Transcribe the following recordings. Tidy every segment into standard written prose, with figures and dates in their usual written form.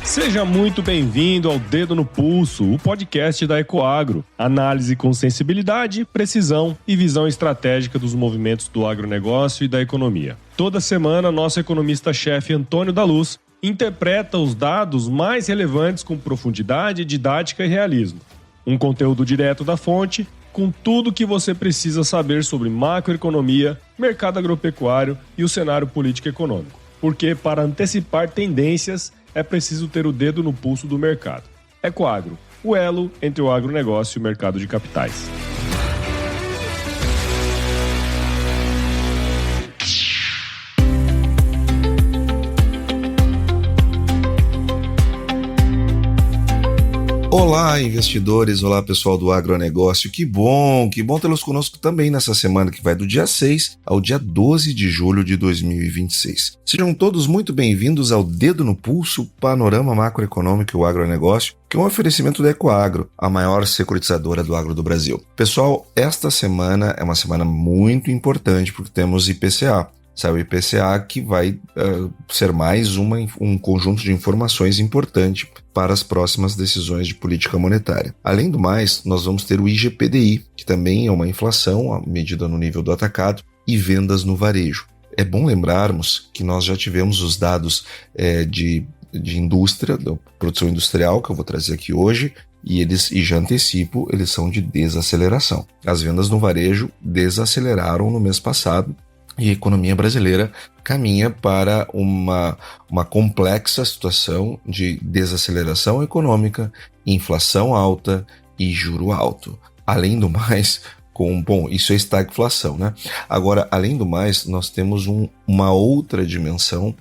Seja muito bem-vindo ao Dedo no Pulso, o podcast da Ecoagro. Análise com sensibilidade, precisão e visão estratégica dos movimentos do agronegócio e da economia. Toda semana, nosso economista-chefe Antônio da Luz interpreta os dados mais relevantes com profundidade, didática e realismo. Um conteúdo direto da fonte, com tudo o que você precisa saber sobre macroeconomia, mercado agropecuário e o cenário político-econômico. Porque, para antecipar tendências, é preciso ter o dedo no pulso do mercado. Ecoagro, o elo entre o agronegócio e o mercado de capitais. Olá, investidores! Olá, pessoal do agronegócio! Que bom tê-los conosco também nessa semana que vai do dia 6 ao dia 12 de julho de 2026. Sejam todos muito bem-vindos ao Dedo no Pulso, panorama macroeconômico e o agronegócio, que é um oferecimento da Ecoagro, a maior securitizadora do agro do Brasil. Pessoal, esta semana é uma semana muito importante porque temos IPCA. Sai o IPCA que vai ser mais um conjunto de informações importante para as próximas decisões de política monetária. Além do mais, nós vamos ter o IGPDI, que também é uma inflação medida no nível do atacado, e vendas no varejo. É bom lembrarmos que nós já tivemos os dados de indústria, da produção industrial, que eu vou trazer aqui hoje, e já antecipo, eles são de desaceleração. As vendas no varejo desaceleraram no mês passado, e a economia brasileira caminha para uma complexa situação de desaceleração econômica, inflação alta e juro alto. Além do mais, isso é estagflação, né? Agora, além do mais, nós temos uma outra dimensão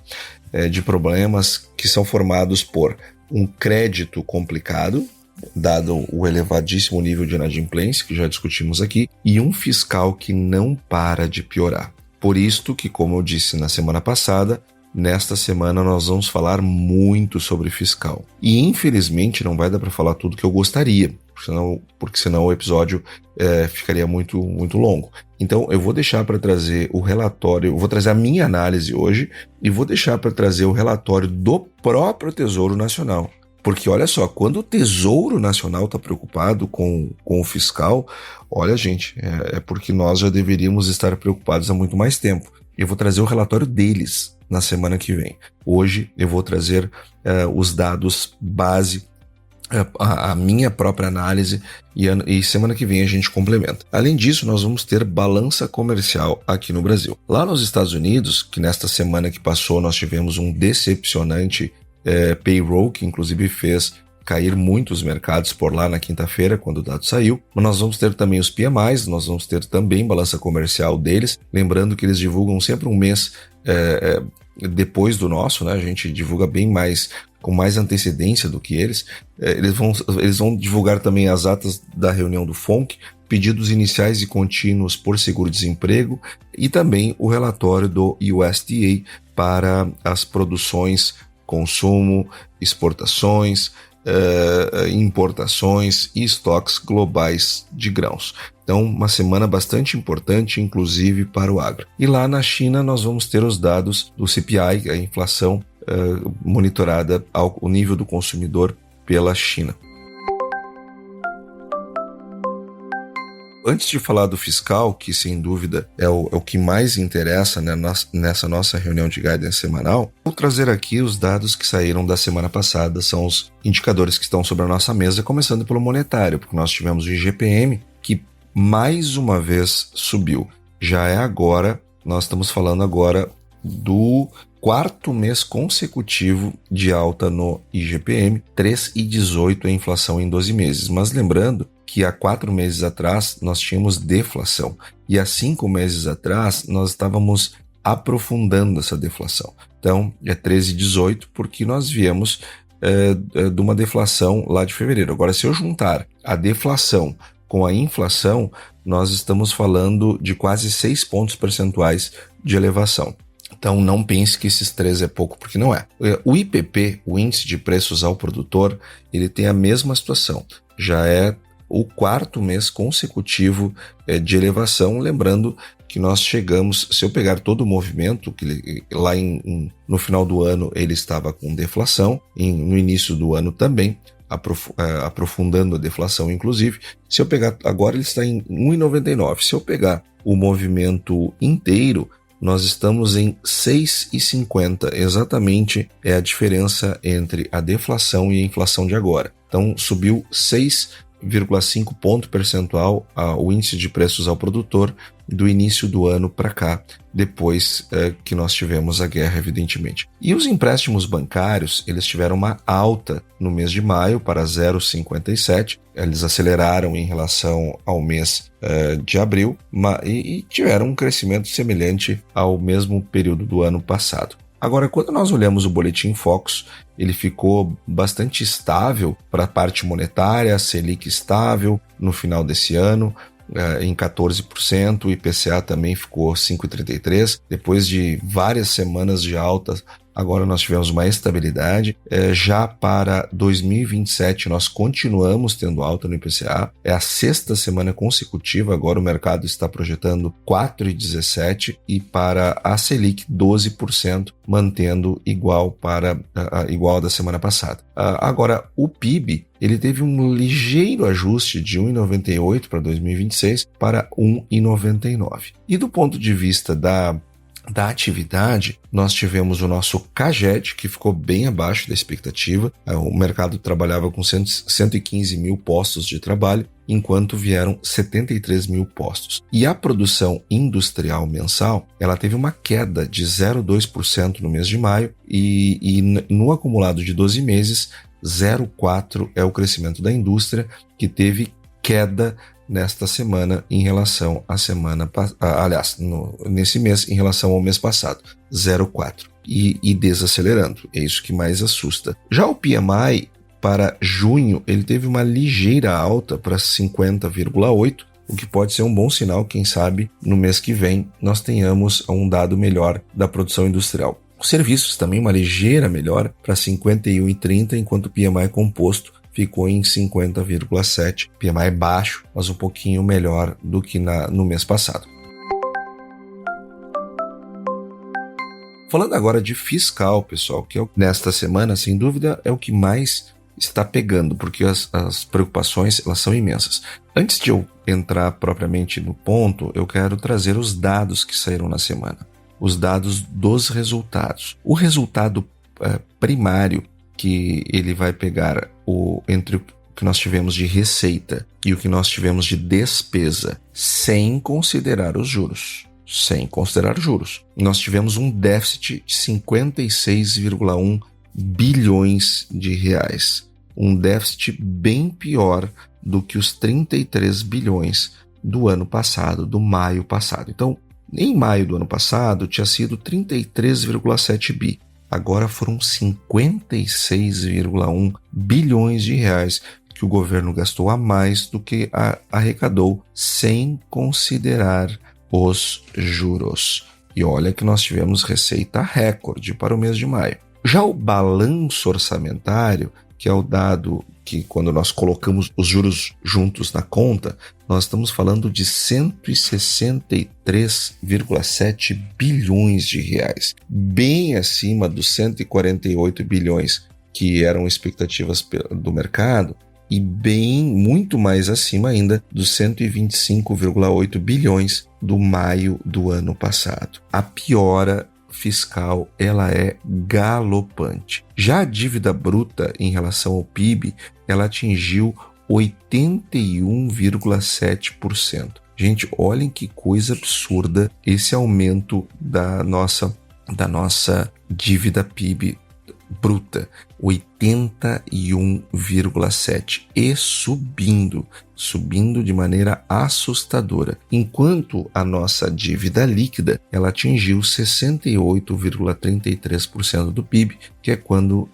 de problemas que são formados por um crédito complicado, dado o elevadíssimo nível de inadimplência, que já discutimos aqui, e um fiscal que não para de piorar. Por isto que, como eu disse na semana passada, nesta semana nós vamos falar muito sobre fiscal. E infelizmente não vai dar para falar tudo que eu gostaria, porque senão o episódio ficaria muito, muito longo. Então eu vou deixar para trazer o relatório, eu vou trazer a minha análise hoje e vou deixar para trazer o relatório do próprio Tesouro Nacional. Porque olha só, quando o Tesouro Nacional está preocupado com o fiscal, olha gente, é porque nós já deveríamos estar preocupados há muito mais tempo. Eu vou trazer o relatório deles na semana que vem. Hoje eu vou trazer os dados base, a minha própria análise e semana que vem a gente complementa. Além disso, nós vamos ter balança comercial aqui no Brasil. Lá nos Estados Unidos, que nesta semana que passou nós tivemos um decepcionante payroll, que inclusive fez cair muitos mercados por lá na quinta-feira, quando o dado saiu. Mas nós vamos ter também os PMIs, nós vamos ter também balança comercial deles, lembrando que eles divulgam sempre um mês depois do nosso, né? A gente divulga bem mais, com mais antecedência do que eles. Eles vão divulgar também as atas da reunião do FONC, pedidos iniciais e contínuos por seguro-desemprego e também o relatório do USDA para as produções, consumo, exportações, importações e estoques globais de grãos. Então, uma semana bastante importante, inclusive para o agro. E lá na China nós vamos ter os dados do CPI, a inflação monitorada ao nível do consumidor pela China. Antes de falar do fiscal, que sem dúvida é o que mais interessa, né, nessa nossa reunião de guidance semanal, vou trazer aqui os dados que saíram da semana passada, são os indicadores que estão sobre a nossa mesa, começando pelo monetário, porque nós tivemos o IGPM, que mais uma vez subiu. Já é agora, nós estamos falando agora do quarto mês consecutivo de alta no IGPM, 3,18 a inflação em 12 meses. Mas lembrando que há 4 meses atrás nós tínhamos deflação e há 5 meses atrás nós estávamos aprofundando essa deflação. Então é 13,18 porque nós viemos de uma deflação lá de fevereiro. Agora, se eu juntar a deflação com a inflação, nós estamos falando de quase 6 pontos percentuais de elevação. Então não pense que esses 3 é pouco, porque não é. O IPP, o Índice de Preços ao Produtor, ele tem a mesma situação. Já é o 4º mês consecutivo de elevação, lembrando que nós chegamos, se eu pegar todo o movimento, que lá no final do ano ele estava com deflação, no início do ano também, aprofundando a deflação inclusive. Se eu pegar agora, ele está em 1,99. Se eu pegar o movimento inteiro, nós estamos em 6,50, exatamente é a diferença entre a deflação e a inflação de agora. Então subiu 6,5 ponto percentual o índice de preços ao produtor do início do ano para cá, depois que nós tivemos a guerra, evidentemente. E os empréstimos bancários, eles tiveram uma alta no mês de maio para 0,57, eles aceleraram em relação ao mês de abril e tiveram um crescimento semelhante ao mesmo período do ano passado. Agora, quando nós olhamos o Boletim Focus, ele ficou bastante estável para a parte monetária, a Selic estável no final desse ano, em 14%, o IPCA também ficou 5,33%, depois de várias semanas de alta. Agora nós tivemos uma estabilidade. Já para 2027 nós continuamos tendo alta no IPCA. É a 6ª semana consecutiva. Agora o mercado está projetando 4,17% e para a Selic 12%, mantendo igual da semana passada. Agora o PIB ele teve um ligeiro ajuste de 1,98 para 2026 para 1,99. E do ponto de vista da atividade, nós tivemos o nosso CAGED, que ficou bem abaixo da expectativa. O mercado trabalhava com 115 mil postos de trabalho, enquanto vieram 73 mil postos. E a produção industrial mensal, ela teve uma queda de 0,2% no mês de maio e no acumulado de 12 meses, 0,4% é o crescimento da indústria, que teve queda nesta semana em relação à semana, nesse mês em relação ao mês passado, 0,4%, e desacelerando, é isso que mais assusta. Já o PMI para junho, ele teve uma ligeira alta para 50,8%, o que pode ser um bom sinal, quem sabe no mês que vem nós tenhamos um dado melhor da produção industrial. Os serviços também uma ligeira melhora para 51,30, enquanto o PMI composto ficou em 50,7, PMI baixo, mas um pouquinho melhor do que no mês passado. Falando agora de fiscal, pessoal, que nesta semana, sem dúvida, é o que mais está pegando, porque as preocupações elas são imensas. Antes de eu entrar propriamente no ponto, eu quero trazer os dados que saíram na semana, os dados dos resultados. O resultado primário, que ele vai pegar entre o que nós tivemos de receita e o que nós tivemos de despesa, sem considerar os juros. Nós tivemos um déficit de 56,1 bilhões de reais. Um déficit bem pior do que os 33 bilhões do ano passado, do maio passado. Então, em maio do ano passado, tinha sido 33,7 bi. Agora foram 56,1 bilhões de reais que o governo gastou a mais do que arrecadou, sem considerar os juros. E olha que nós tivemos receita recorde para o mês de maio. Já o balanço orçamentário, que é o dado que quando nós colocamos os juros juntos na conta, nós estamos falando de 163,7 bilhões de reais, bem acima dos 148 bilhões que eram expectativas do mercado e muito mais acima ainda dos 125,8 bilhões do maio do ano passado. A piora fiscal ela é galopante. Já a dívida bruta em relação ao PIB, ela atingiu 81,7%. Gente, olhem que coisa absurda esse aumento da nossa dívida PIB bruta, 81,7% e subindo de maneira assustadora, enquanto a nossa dívida líquida ela atingiu 68,33% do PIB, que é quando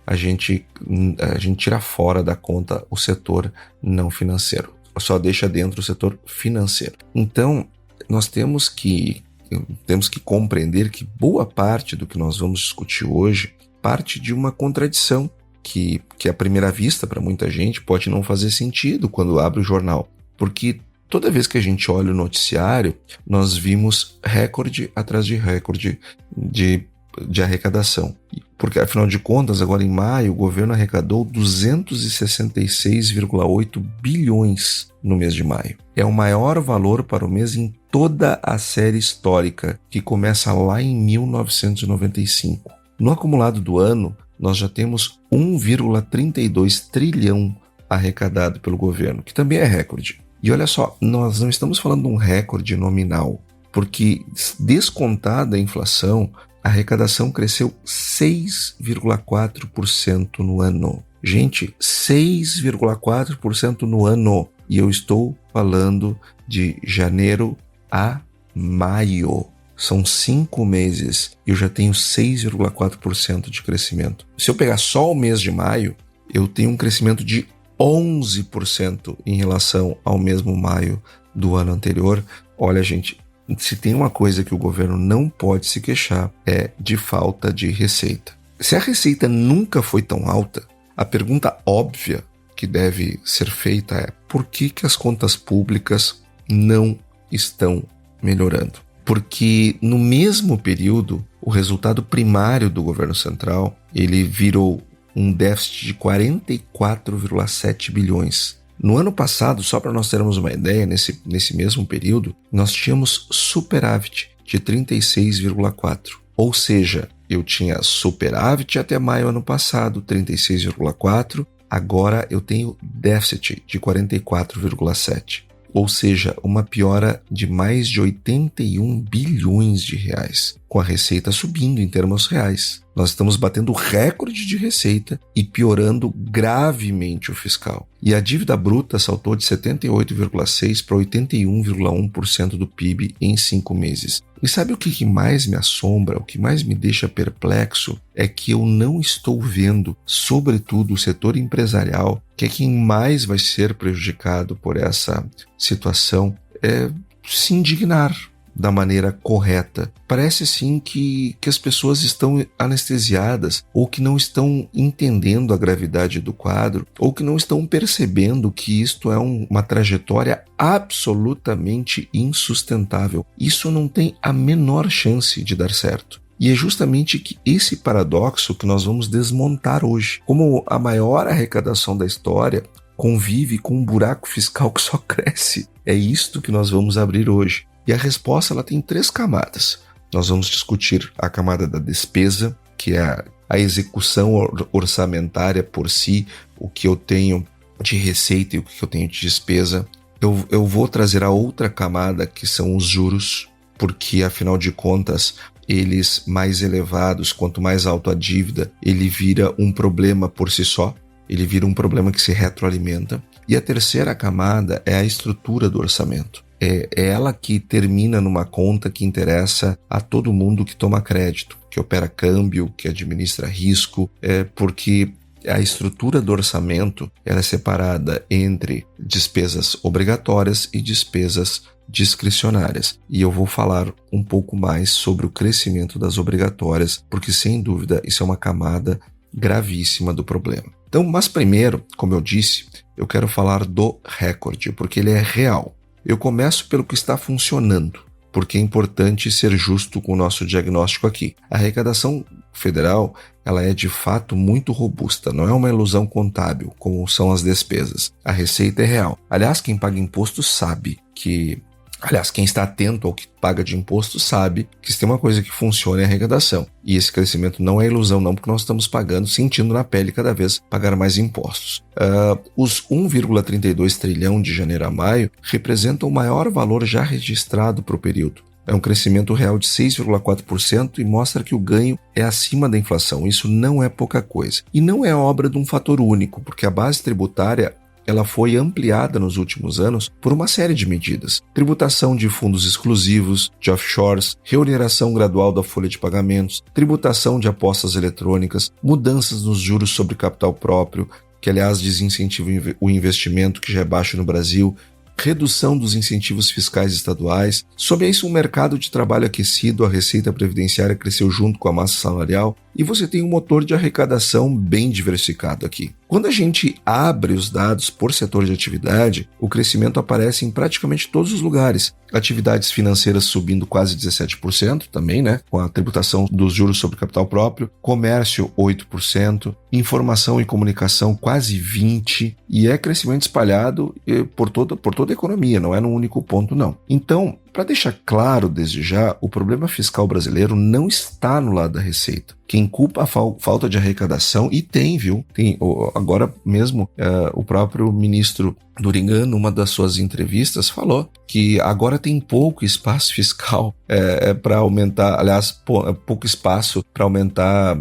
a gente tira fora da conta o setor não financeiro, só deixa dentro o setor financeiro. Então, nós temos que compreender que boa parte do que nós vamos discutir hoje parte de uma contradição que à primeira vista para muita gente pode não fazer sentido quando abre o jornal, porque Toda vez que a gente olha o noticiário, nós vimos recorde atrás de recorde de arrecadação. Porque, afinal de contas, agora em maio, o governo arrecadou 266,8 bilhões no mês de maio. É o maior valor para o mês em toda a série histórica, que começa lá em 1995. No acumulado do ano, nós já temos 1,32 trilhão arrecadado pelo governo, que também é recorde. E olha só, nós não estamos falando de um recorde nominal, porque descontada a inflação, a arrecadação cresceu 6,4% no ano. Gente, 6,4% no ano. E eu estou falando de janeiro a maio. São 5 meses e eu já tenho 6,4% de crescimento. Se eu pegar só o mês de maio, eu tenho um crescimento de 11% em relação ao mesmo maio do ano anterior. Olha, gente, se tem uma coisa que o governo não pode se queixar é de falta de receita. Se a receita nunca foi tão alta, a pergunta óbvia que deve ser feita é: por que as contas públicas não estão melhorando? Porque no mesmo período, o resultado primário do governo central, ele virou um déficit de 44,7 bilhões. No ano passado, só para nós termos uma ideia, nesse mesmo período, nós tínhamos superávit de 36,4. Ou seja, eu tinha superávit até maio ano passado, 36,4. Agora eu tenho déficit de 44,7. Ou seja, uma piora de mais de 81 bilhões de reais, com a receita subindo em termos reais. Nós estamos batendo recorde de receita e piorando gravemente o fiscal. E a dívida bruta saltou de 78,6% para 81,1% do PIB em 5 meses. E sabe o que mais me assombra, o que mais me deixa perplexo? É que eu não estou vendo, sobretudo o setor empresarial, que é quem mais vai ser prejudicado por essa situação, se indignar da maneira correta. Parece sim que as pessoas estão anestesiadas, ou que não estão entendendo a gravidade do quadro, ou que não estão percebendo que isto é uma trajetória absolutamente insustentável. Isso não tem a menor chance de dar certo. E é justamente esse paradoxo que nós vamos desmontar hoje. Como a maior arrecadação da história convive com um buraco fiscal que só cresce. É isto que nós vamos abrir hoje. E a resposta ela tem 3 camadas. Nós vamos discutir a camada da despesa, que é a execução orçamentária por si, o que eu tenho de receita e o que eu tenho de despesa. Eu vou trazer a outra camada, que são os juros, porque afinal de contas, eles mais elevados, quanto mais alta a dívida, ele vira um problema por si só, ele vira um problema que se retroalimenta. E a terceira camada é a estrutura do orçamento. É ela que termina numa conta que interessa a todo mundo que toma crédito, que opera câmbio, que administra risco, porque a estrutura do orçamento ela é separada entre despesas obrigatórias e despesas discricionárias. E eu vou falar um pouco mais sobre o crescimento das obrigatórias, porque sem dúvida isso é uma camada gravíssima do problema. Então, mas primeiro, como eu disse, eu quero falar do recorde, porque ele é real. Eu começo pelo que está funcionando, porque é importante ser justo com o nosso diagnóstico aqui. A arrecadação federal, ela é de fato muito robusta, não é uma ilusão contábil, como são as despesas. A receita é real. Aliás, quem paga imposto sabe que... Aliás, quem está atento ao que paga de imposto sabe que se tem uma coisa que funciona é a arrecadação. E esse crescimento não é ilusão não, porque nós estamos pagando, sentindo na pele cada vez pagar mais impostos. Os 1,32 trilhão de janeiro a maio representam o maior valor já registrado para o período. É um crescimento real de 6,4% e mostra que o ganho é acima da inflação. Isso não é pouca coisa. E não é obra de um fator único, porque a base tributária ela foi ampliada nos últimos anos por uma série de medidas. Tributação de fundos exclusivos, de offshores, reoneração gradual da folha de pagamentos, tributação de apostas eletrônicas, mudanças nos juros sobre capital próprio, que aliás desincentiva o investimento que já é baixo no Brasil, redução dos incentivos fiscais estaduais. Sob isso, um mercado de trabalho aquecido, a receita previdenciária cresceu junto com a massa salarial e você tem um motor de arrecadação bem diversificado aqui. Quando a gente abre os dados por setor de atividade, o crescimento aparece em praticamente todos os lugares. Atividades financeiras subindo quase 17% também, né? Com a tributação dos juros sobre capital próprio. Comércio, 8%. Informação e comunicação, quase 20%. E é crescimento espalhado por toda a economia, não é num único ponto, não. Então, para deixar claro desde já, o problema fiscal brasileiro não está no lado da receita. Quem culpa a falta de arrecadação, e tem, viu? Tem, agora mesmo, o próprio ministro Durigan, numa das suas entrevistas, falou que agora tem pouco espaço fiscal para aumentar, aliás, pouco espaço para aumentar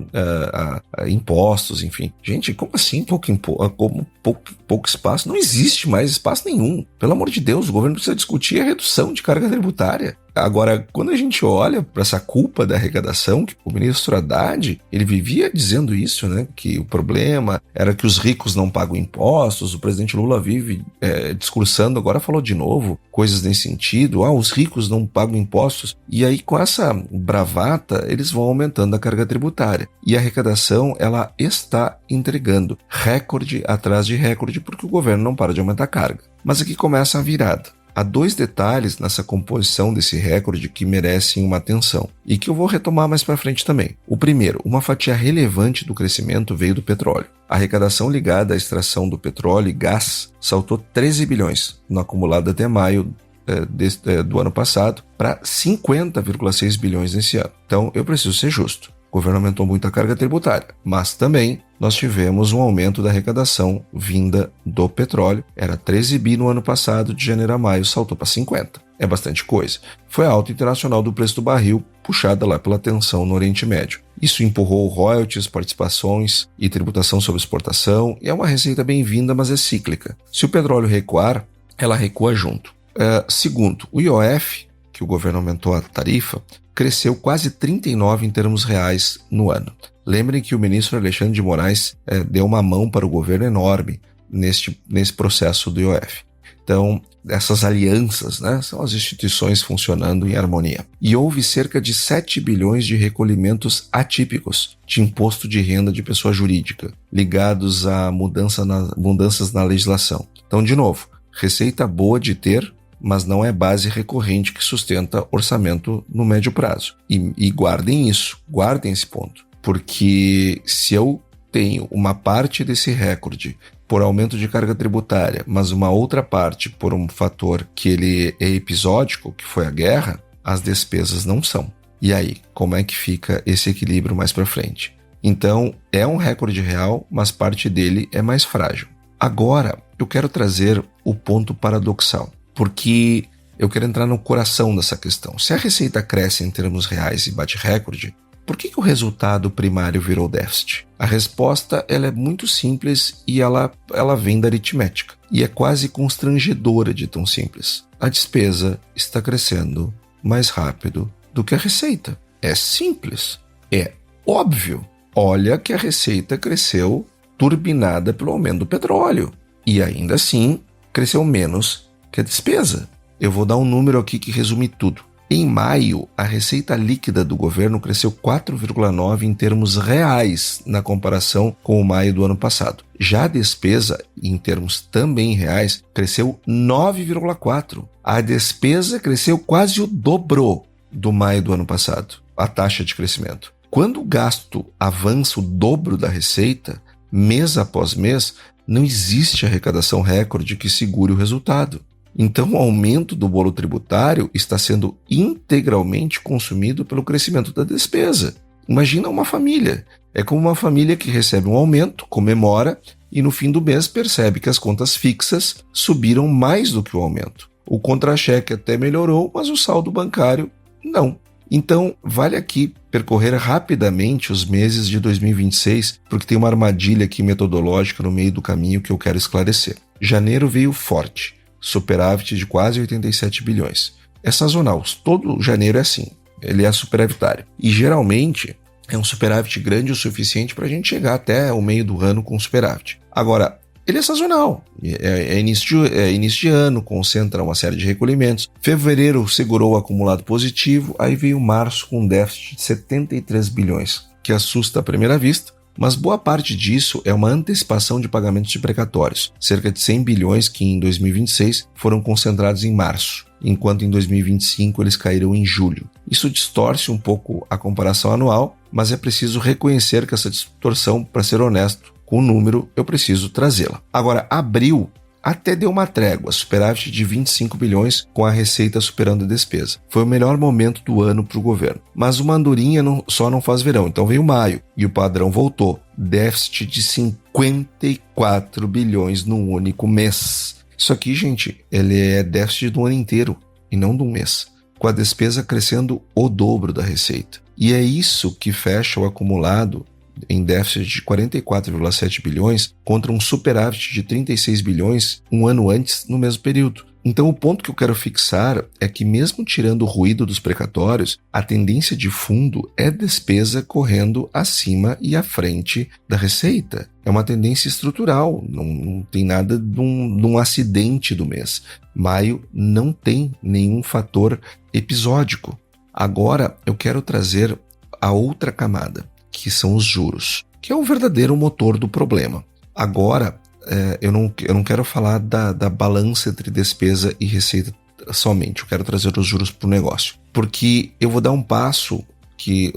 impostos, enfim. Gente, como assim pouco espaço? Não existe mais espaço nenhum. Pelo amor de Deus, o governo precisa discutir a redução de carga tributária. Agora, quando a gente olha para essa culpa da arrecadação, que o ministro Haddad, ele vivia dizendo isso, né? Que o problema era que os ricos não pagam impostos, o presidente Lula vive discursando, agora falou de novo coisas nesse sentido, os ricos não pagam impostos, e aí com essa bravata eles vão aumentando a carga tributária. E a arrecadação, ela está entregando recorde atrás de recorde, porque o governo não para de aumentar a carga. Mas aqui começa a virada. Há 2 detalhes nessa composição desse recorde que merecem uma atenção e que eu vou retomar mais para frente também. O primeiro, uma fatia relevante do crescimento veio do petróleo. A arrecadação ligada à extração do petróleo e gás saltou 13 bilhões no acumulado até maio do ano passado para 50,6 bilhões nesse ano. Então eu preciso ser justo. O governo aumentou muito a carga tributária, mas também nós tivemos um aumento da arrecadação vinda do petróleo. Era 13 bi no ano passado, de janeiro a maio saltou para 50. É bastante coisa. Foi a alta internacional do preço do barril, puxada lá pela tensão no Oriente Médio. Isso empurrou royalties, participações e tributação sobre exportação, e é uma receita bem-vinda, mas é cíclica. Se o petróleo recuar, ela recua junto. Segundo, o IOF, que o governo aumentou a tarifa, cresceu quase 39 em termos reais no ano. Lembrem que o ministro Alexandre de Moraes deu uma mão para o governo enorme nesse processo do IOF. Então, essas alianças, né, são as instituições funcionando em harmonia. E houve cerca de 7 bilhões de recolhimentos atípicos de imposto de renda de pessoa jurídica, ligados a mudanças na legislação. Então, de novo, receita boa de ter, mas não é base recorrente que sustenta orçamento no médio prazo. E guardem isso, guardem esse ponto. Porque se eu tenho uma parte desse recorde por aumento de carga tributária, mas uma outra parte por um fator que ele é episódico, que foi a guerra, as despesas não são. E aí, como é que fica esse equilíbrio mais para frente? Então, é um recorde real, mas parte dele é mais frágil. Agora, eu quero trazer o ponto paradoxal, porque eu quero entrar no coração dessa questão. Se a receita cresce em termos reais e bate recorde, por que o resultado primário virou déficit? A resposta ela é muito simples e ela vem da aritmética. E é quase constrangedora de tão simples. A despesa está crescendo mais rápido do que a receita. É simples. É óbvio. Olha que a receita cresceu turbinada pelo aumento do petróleo. E ainda assim, cresceu menos que a despesa. Eu vou dar um número aqui que resume tudo. Em maio, a receita líquida do governo cresceu 4,9% em termos reais na comparação com o maio do ano passado. Já a despesa, em termos também reais, cresceu 9,4%. A despesa cresceu quase o dobro do maio do ano passado, a taxa de crescimento. Quando o gasto avança o dobro da receita, mês após mês, não existe arrecadação recorde que segure o resultado. Então, o aumento do bolo tributário está sendo integralmente consumido pelo crescimento da despesa. Imagina uma família. É como uma família que recebe um aumento, comemora e no fim do mês percebe que as contas fixas subiram mais do que o aumento. O contra-cheque até melhorou, mas o saldo bancário não. Então, vale aqui percorrer rapidamente os meses de 2026, porque tem uma armadilha aqui metodológica no meio do caminho que eu quero esclarecer. Janeiro veio forte, superávit de quase 87 bilhões. É sazonal, todo janeiro é assim, ele é superavitário. E geralmente é um superávit grande o suficiente para a gente chegar até o meio do ano com superávit. Agora, ele é sazonal, é início de ano, concentra uma série de recolhimentos. Fevereiro segurou o acumulado positivo, aí veio março com um déficit de 73 bilhões. que assusta à primeira vista, mas boa parte disso é uma antecipação de pagamentos de precatórios, cerca de 100 bilhões que em 2026 foram concentrados em março, enquanto em 2025 eles caíram em julho. Isso distorce um pouco a comparação anual, mas é preciso reconhecer que essa distorção, para ser honesto com o número, eu preciso trazê-la. Agora, abril até deu uma trégua, superávit de 25 bilhões com a receita superando a despesa. Foi o melhor momento do ano para o governo. Mas uma andorinha só não faz verão, então veio maio e o padrão voltou. Déficit de 54 bilhões num único mês. Isso aqui, gente, ele é déficit do ano inteiro e não de um mês, com a despesa crescendo o dobro da receita. E é isso que fecha o acumulado em déficit de 44,7 bilhões contra um superávit de 36 bilhões um ano antes no mesmo período. Então o ponto que eu quero fixar é que mesmo tirando o ruído dos precatórios, a tendência de fundo é despesa correndo acima e à frente da receita. É uma tendência estrutural, não tem nada de um acidente do mês. Maio não tem nenhum fator episódico. Agora eu quero trazer a outra camada, que são os juros, que é o verdadeiro motor do problema. Agora, eu não quero falar da balança entre despesa e receita somente, eu quero trazer os juros para o negócio, porque eu vou dar um passo que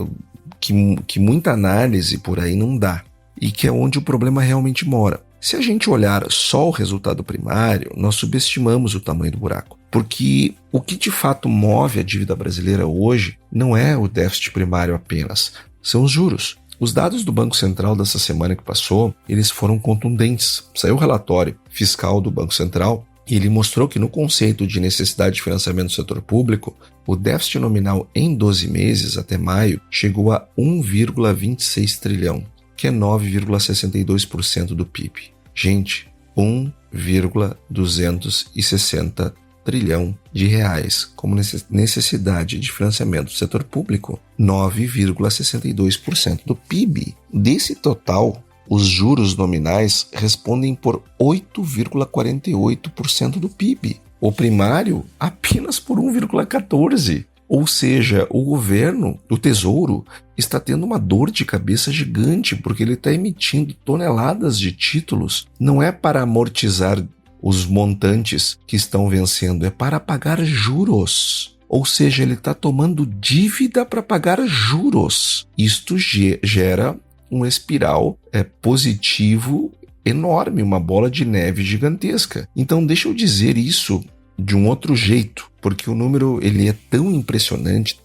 muita análise por aí não dá, e que é onde o problema realmente mora. Se a gente olhar só o resultado primário, nós subestimamos o tamanho do buraco, porque o que de fato move a dívida brasileira hoje não é o déficit primário apenas, são os juros. Os dados do Banco Central dessa semana que passou, eles foram contundentes. Saiu o relatório fiscal do Banco Central e ele mostrou que no conceito de necessidade de financiamento do setor público, o déficit nominal em 12 meses até maio chegou a 1,26 trilhão, que é 9,62% do PIB. Gente, 1,260 trilhão de reais como necessidade de financiamento do setor público, 9,62% do PIB. Desse total, os juros nominais respondem por 8,48% do PIB. O primário, apenas por 1,14%. Ou seja, o governo, o Tesouro, está tendo uma dor de cabeça gigante porque ele está emitindo toneladas de títulos. Não é para amortizar os montantes que estão vencendo, é para pagar juros. Ou seja, ele está tomando dívida para pagar juros. Isto gera um espiral positivo enorme, uma bola de neve gigantesca. Então deixa eu dizer isso de um outro jeito, porque o número ele é tão impressionante,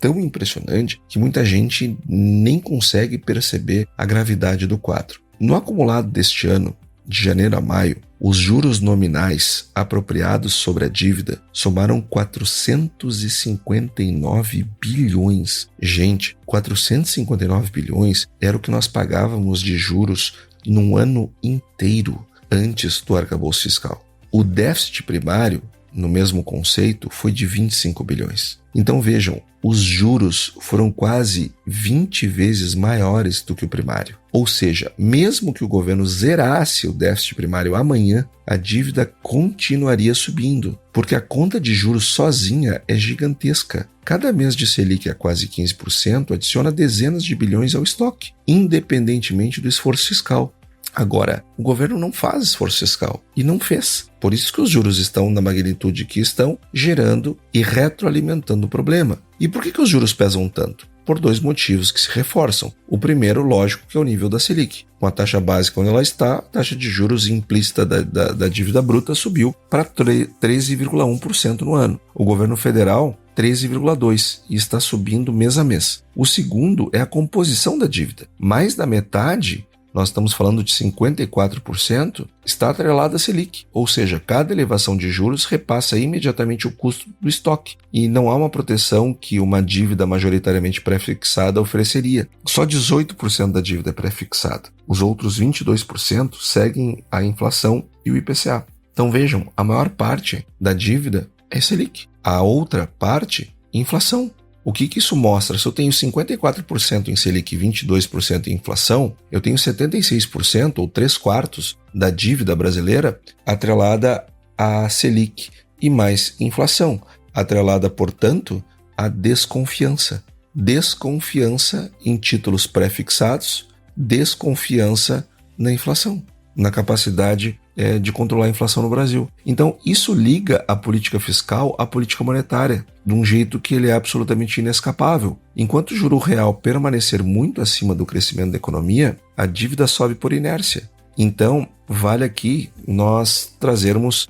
que muita gente nem consegue perceber a gravidade do quadro. No acumulado deste ano, de janeiro a maio, os juros nominais apropriados sobre a dívida somaram 459 bilhões. Gente, 459 bilhões era o que nós pagávamos de juros num ano inteiro antes do arcabouço fiscal. O déficit primário, no mesmo conceito, foi de 25 bilhões. Então vejam, os juros foram quase 20 vezes maiores do que o primário. Ou seja, mesmo que o governo zerasse o déficit primário amanhã, a dívida continuaria subindo, porque a conta de juros sozinha é gigantesca. Cada mês de Selic a quase 15% adiciona dezenas de bilhões ao estoque, independentemente do esforço fiscal. Agora, o governo não faz esforço fiscal e não fez. Por isso que os juros estão na magnitude que estão, gerando e retroalimentando o problema. E por que os juros pesam tanto? Por dois motivos que se reforçam. O primeiro, lógico, que é o nível da Selic. Com a taxa básica onde ela está, a taxa de juros implícita da dívida bruta subiu para 13,1% no ano. O governo federal, 13,2% e está subindo mês a mês. O segundo é a composição da dívida. Mais da metade, nós estamos falando de 54%, está atrelada à Selic, ou seja, cada elevação de juros repassa imediatamente o custo do estoque, e não há uma proteção que uma dívida majoritariamente pré-fixada ofereceria. Só 18% da dívida é pré-fixada, os outros 22% seguem a inflação e o IPCA. Então vejam, a maior parte da dívida é Selic, a outra parte, inflação. O que isso mostra? Se eu tenho 54% em Selic e 22% em inflação, eu tenho 76% ou 3/4 da dívida brasileira atrelada à Selic e mais inflação, atrelada, portanto, à desconfiança. desconfiança em títulos pré-fixados, desconfiança na inflação, na capacidade de controlar a inflação no Brasil. Então, isso liga a política fiscal à política monetária, de um jeito que ele é absolutamente inescapável. Enquanto o juro real permanecer muito acima do crescimento da economia, a dívida sobe por inércia. Então, vale aqui nós trazermos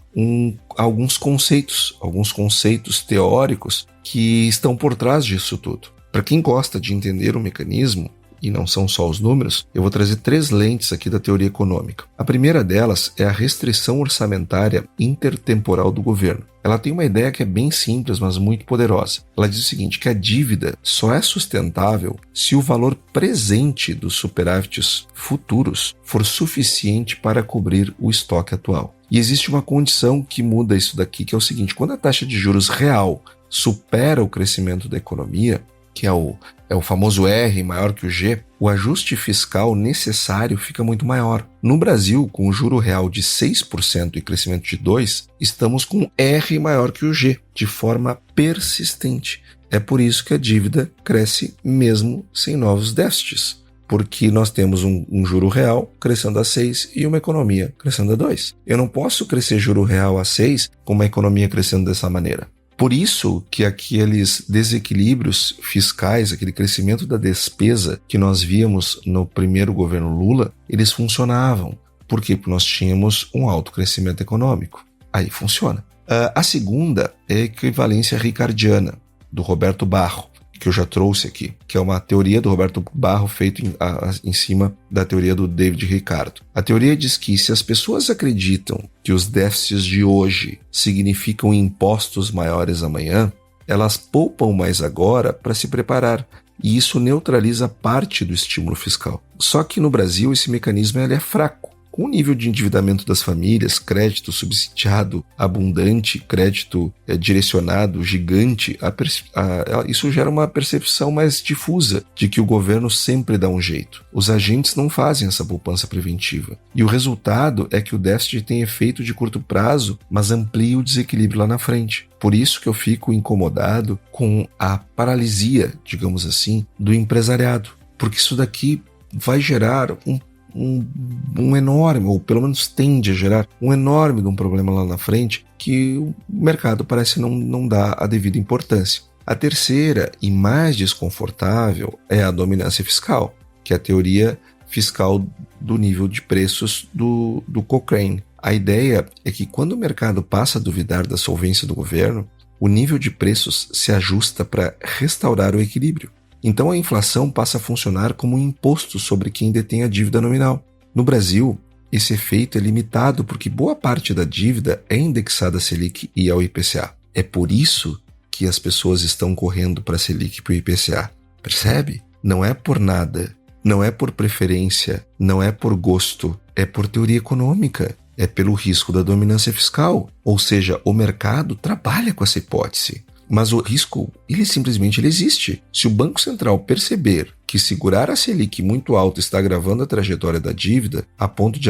alguns conceitos teóricos que estão por trás disso tudo. Para quem gosta de entender o mecanismo, e não são só os números, eu vou trazer 3 lentes aqui da teoria econômica. A primeira delas é a restrição orçamentária intertemporal do governo. Ela tem uma ideia que é bem simples, mas muito poderosa. Ela diz o seguinte, que a dívida só é sustentável se o valor presente dos superávites futuros for suficiente para cobrir o estoque atual. E existe uma condição que muda isso daqui, que é o seguinte, quando a taxa de juros real supera o crescimento da economia, que é o famoso R maior que o G, o ajuste fiscal necessário fica muito maior. No Brasil, com o juro real de 6% e crescimento de 2%, estamos com R maior que o G, de forma persistente. É por isso que a dívida cresce mesmo sem novos déficits, porque nós temos um juro real crescendo a 6% e uma economia crescendo a 2%. Eu não posso crescer juro real a 6% com uma economia crescendo dessa maneira. Por isso que aqueles desequilíbrios fiscais, aquele crescimento da despesa que nós víamos no primeiro governo Lula, eles funcionavam. Por quê? Porque nós tínhamos um alto crescimento econômico. Aí funciona. A segunda é a equivalência ricardiana, do Roberto Barro, que eu já trouxe aqui, que é uma teoria do Roberto Barro feita em cima da teoria do David Ricardo. A teoria diz que se as pessoas acreditam que os déficits de hoje significam impostos maiores amanhã, elas poupam mais agora para se preparar, e isso neutraliza parte do estímulo fiscal. Só que no Brasil esse mecanismo ele é fraco. Com o nível de endividamento das famílias, crédito subsidiado abundante, crédito direcionado gigante, isso gera uma percepção mais difusa de que o governo sempre dá um jeito. Os agentes não fazem essa poupança preventiva. E o resultado é que o déficit tem efeito de curto prazo, mas amplia o desequilíbrio lá na frente. Por isso que eu fico incomodado com a paralisia, digamos assim, do empresariado. Porque isso daqui vai gerar um enorme, ou pelo menos tende a gerar um enorme de um problema lá na frente que o mercado parece não dar a devida importância. A terceira e mais desconfortável é a dominância fiscal, que é a teoria fiscal do nível de preços do Cochrane. A ideia é que quando o mercado passa a duvidar da solvência do governo, o nível de preços se ajusta para restaurar o equilíbrio. Então a inflação passa a funcionar como um imposto sobre quem detém a dívida nominal. No Brasil, esse efeito é limitado porque boa parte da dívida é indexada à Selic e ao IPCA. É por isso que as pessoas estão correndo para a Selic e para o IPCA. Percebe? Não é por nada, não é por preferência, não é por gosto, é por teoria econômica. É pelo risco da dominância fiscal. Ou seja, o mercado trabalha com essa hipótese. Mas o risco, ele simplesmente existe. Se o Banco Central perceber que segurar a Selic muito alta está agravando a trajetória da dívida, a ponto de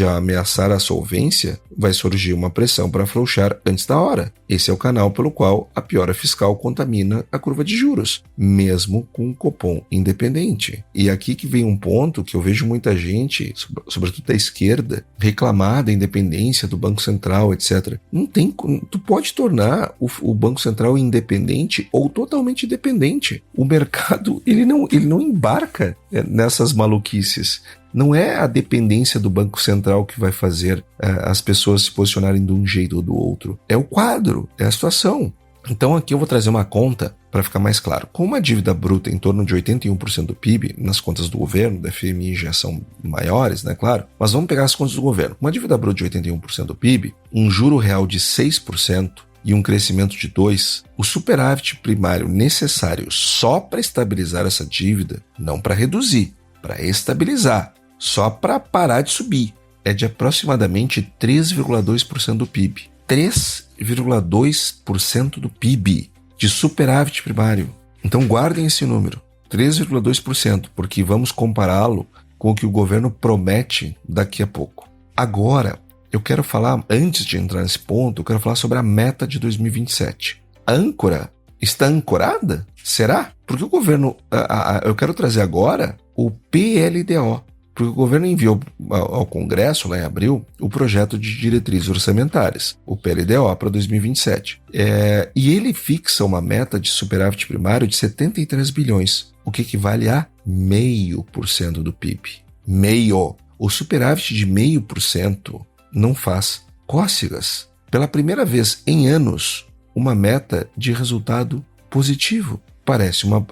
ameaçar a solvência, vai surgir uma pressão para afrouxar antes da hora. Esse é o canal pelo qual a piora fiscal contamina a curva de juros, mesmo com o Copom independente. E aqui que vem um ponto que eu vejo muita gente, sobretudo da esquerda, reclamar da independência do Banco Central, etc. Não tem, tu pode tornar o Banco Central independente ou totalmente dependente. O mercado, ele não embarca nessas maluquices. Não é a dependência do Banco Central que vai fazer as pessoas se posicionarem de um jeito ou do outro. É o quadro, é a situação. Então aqui eu vou trazer uma conta para ficar mais claro. Com uma dívida bruta em torno de 81% do PIB, nas contas do governo, da FMI já são maiores, né, claro, mas vamos pegar as contas do governo. Com uma dívida bruta de 81% do PIB, um juro real de 6%, e um crescimento de 2%, o superávit primário necessário só para estabilizar essa dívida, não para reduzir, para estabilizar, só para parar de subir, é de aproximadamente 3,2% do PIB. 3,2% do PIB de superávit primário. Então guardem esse número, 3,2%, porque vamos compará-lo com o que o governo promete daqui a pouco. Agora, eu quero falar, antes de entrar nesse ponto, eu quero falar sobre a meta de 2027. A âncora, está ancorada? Será? Porque o governo... eu quero trazer agora o PLDO. Porque o governo enviou ao Congresso, lá em abril, o projeto de diretrizes orçamentárias, o PLDO, para 2027. E ele fixa uma meta de superávit primário de 73 bilhões, o que equivale a 0,5% do PIB. Meio. O superávit de 0,5% não faz cócegas. Pela primeira vez em anos, uma meta de resultado positivo.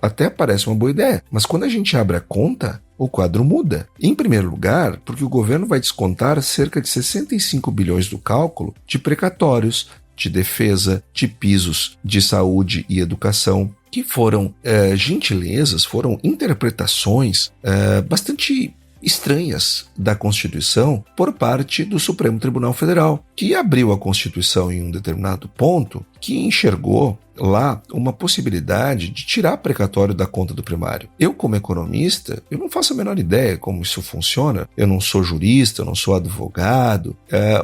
Até parece uma boa ideia, mas quando a gente abre a conta, o quadro muda. Em primeiro lugar, porque o governo vai descontar cerca de 65 bilhões do cálculo de precatórios, de defesa, de pisos de saúde e educação, que foram gentilezas, foram interpretações bastante estranhas da Constituição por parte do Supremo Tribunal Federal, que abriu a Constituição em um determinado ponto, que enxergou lá uma possibilidade de tirar precatório da conta do primário. Eu, como economista, eu não faço a menor ideia como isso funciona. Eu não sou jurista, eu não sou advogado,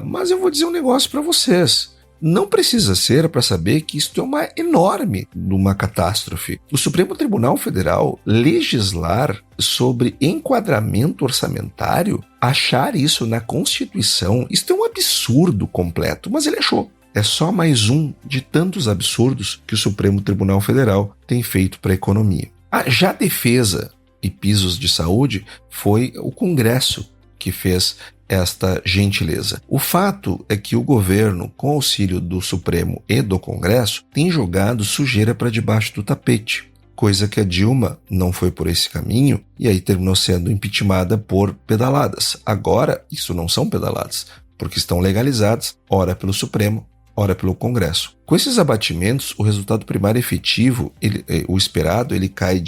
mas eu vou dizer um negócio para vocês. Não precisa ser para saber que isto é uma enorme catástrofe. O Supremo Tribunal Federal legislar sobre enquadramento orçamentário, achar isso na Constituição, isto é um absurdo completo, mas ele achou. É só mais um de tantos absurdos que o Supremo Tribunal Federal tem feito para a economia. Já a defesa e pisos de saúde foi o Congresso que fez esta gentileza. O fato é que o governo, com auxílio do Supremo e do Congresso, tem jogado sujeira para debaixo do tapete, coisa que a Dilma não foi por esse caminho e aí terminou sendo impeachmentada por pedaladas. Agora, isso não são pedaladas, porque estão legalizadas, ora pelo Supremo, ora pelo Congresso. Com esses abatimentos, o resultado primário efetivo, o esperado, ele cai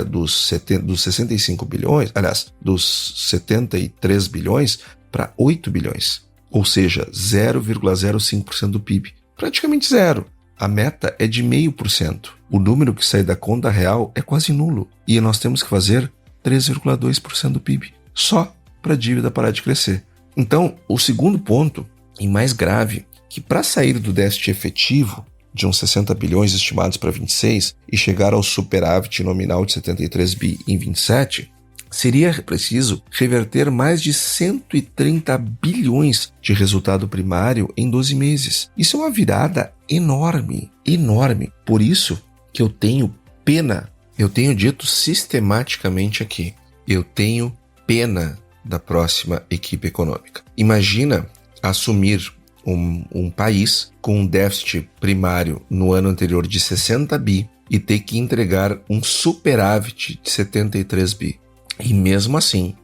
dos 65 bilhões, aliás, dos 73 bilhões para 8 bilhões, ou seja, 0,05% do PIB, praticamente zero. A meta é de 0,5%. O número que sai da conta real é quase nulo, e nós temos que fazer 3,2% do PIB, só para a dívida parar de crescer. Então, o segundo ponto, e mais grave, que para sair do déficit efetivo, de uns 60 bilhões estimados para 26 e chegar ao superávit nominal de 73 bi em 27, seria preciso reverter mais de 130 bilhões de resultado primário em 12 meses. Isso é uma virada enorme, enorme. Por isso que eu tenho pena, eu tenho dito sistematicamente aqui, eu tenho pena da próxima equipe econômica. Imagina assumir um país com um déficit primário no ano anterior de 60 bi e ter que entregar um superávit de 73 bi. E mesmo assim,